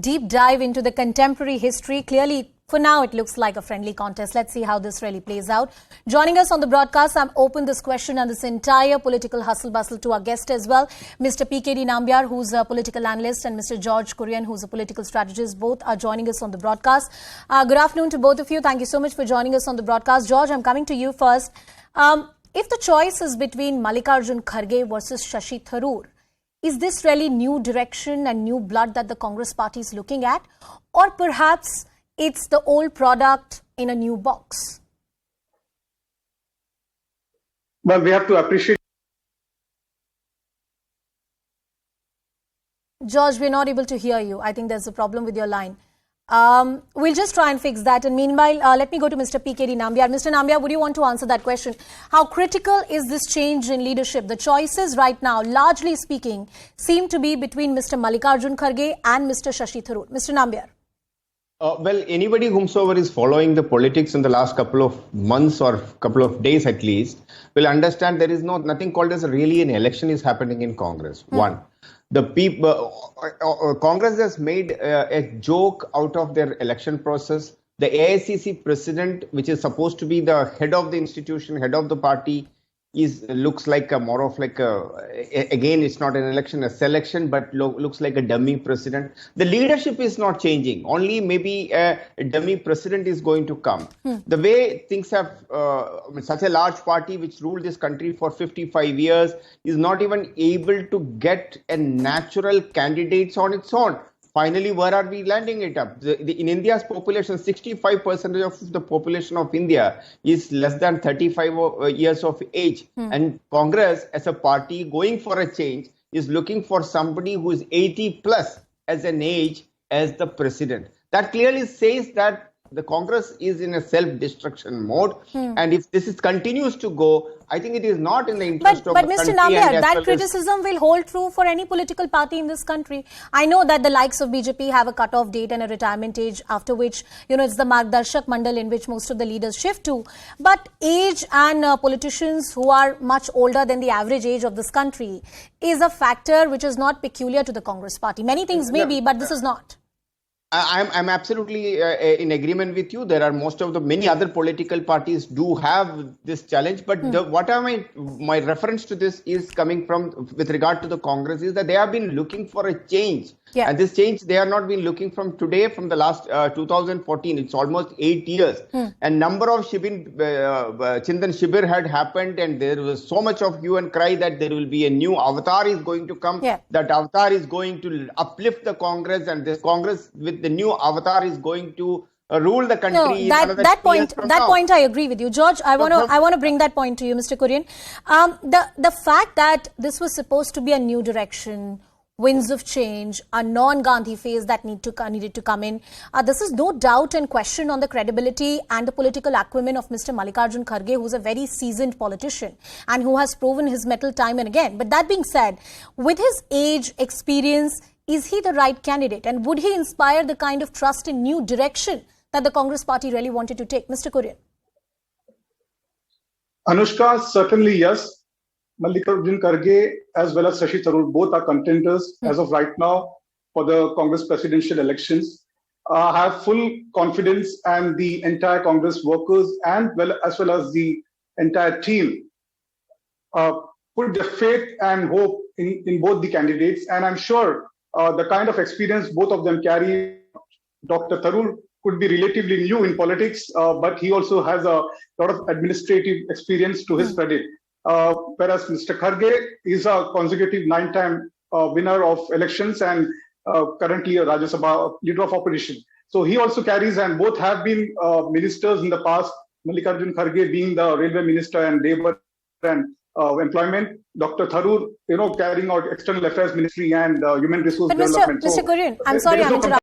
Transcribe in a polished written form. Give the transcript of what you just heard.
deep dive into the contemporary history. Clearly, for now, it looks like a friendly contest. Let's see how this really plays out. Joining us on the broadcast, I'm open this question and this entire political hustle-bustle to our guest as well. Mr. PKD Nambiar, who's a political analyst, and Mr. George Kurian, who's a political strategist. Both are joining us on the broadcast. Good afternoon to both of you. Thank you so much for joining us on the broadcast. George, I'm coming to you first. If the choice is between Mallikarjun Kharge versus Shashi Tharoor, is this really new direction and new blood that the Congress party is looking at? Or perhaps it's the old product in a new box? Well, we have to appreciate. George, we're not able to hear you. I think there's a problem with your line. We'll just try and fix that. And meanwhile, let me go to Mr. PKD Nambiar. Mr. Nambiar, would you want to answer that question? How critical is this change in leadership? The choices right now, largely speaking, seem to be between Mr. Mallikarjun Kharge and Mr. Shashi Tharoor. Mr. Nambiar. Well, anybody whomsoever is following the politics in the last couple of months or couple of days at least will understand there is nothing called as really an election is happening in Congress. One, the people, Congress has made a joke out of their election process. The AICC president, which is supposed to be the head of the institution, head of the party, looks like a more of like again, it's not an election, a selection, but looks like a dummy president. The leadership is not changing. Only maybe a dummy president is going to come. The way things have, such a large party which ruled this country for 55 years is not even able to get a natural candidates on its own. Finally, where are we landing it up? In India's population, 65% of the population of India is less than 35 years of age. And Congress, as a party going for a change, is looking for somebody who is 80 plus as an age as the president. That clearly says that the Congress is in a self-destruction mode. And if this continues to go, I think it is not in the interest of the country. But Mr. Nambiar, that criticism will hold true for any political party in this country. I know that the likes of BJP have a cut-off date and a retirement age after which, it's the Margdarshak Mandal in which most of the leaders shift to. But age and politicians who are much older than the average age of this country is a factor which is not peculiar to the Congress party. Many things may be, but this is not. I'm absolutely in agreement with you. There are many other political parties do have this challenge, but my reference to this is coming from with regard to the Congress is that they have been looking for a change. Yeah. And this change they are not been looking from today, from the last 2014. It's almost 8 years. And number of Chintan Shibir had happened, and there was so much of hue and cry that there will be a new avatar is going to come. Yeah. That avatar is going to uplift the Congress, and this Congress with the new avatar is going to rule the country. No, that point I agree with you, George. I want to bring that point to you, Mr. Kurian. The fact that this was supposed to be a new direction, winds of change, a non-Gandhi phase that needed to come in. This is no doubt and question on the credibility and the political acumen of Mr. Mallikarjun Kharge, who's a very seasoned politician and who has proven his mettle time and again. But that being said, with his age, experience, is he the right candidate? And would he inspire the kind of trust in new direction that the Congress party really wanted to take? Mr. Kurian. Anushka, certainly yes. Mallikarjun Kharge as well as Shashi Tharoor, both are contenders as of right now for the Congress presidential elections. I have full confidence, and the entire Congress workers as well as the entire team put their faith and hope in both the candidates. And I'm sure the kind of experience both of them carry, Dr. Tharoor could be relatively new in politics, but he also has a lot of administrative experience to his credit. Whereas Mr. Kharge is a consecutive 9-time winner of elections and currently a Rajya Sabha leader of opposition. So he also carries, and both have been ministers in the past, Mallikarjun Kharge being the railway minister and labor and employment, Dr. Tharoor, carrying out external affairs ministry and human resource development. Mr. Kurian, I'm sorry, I'm interrupting.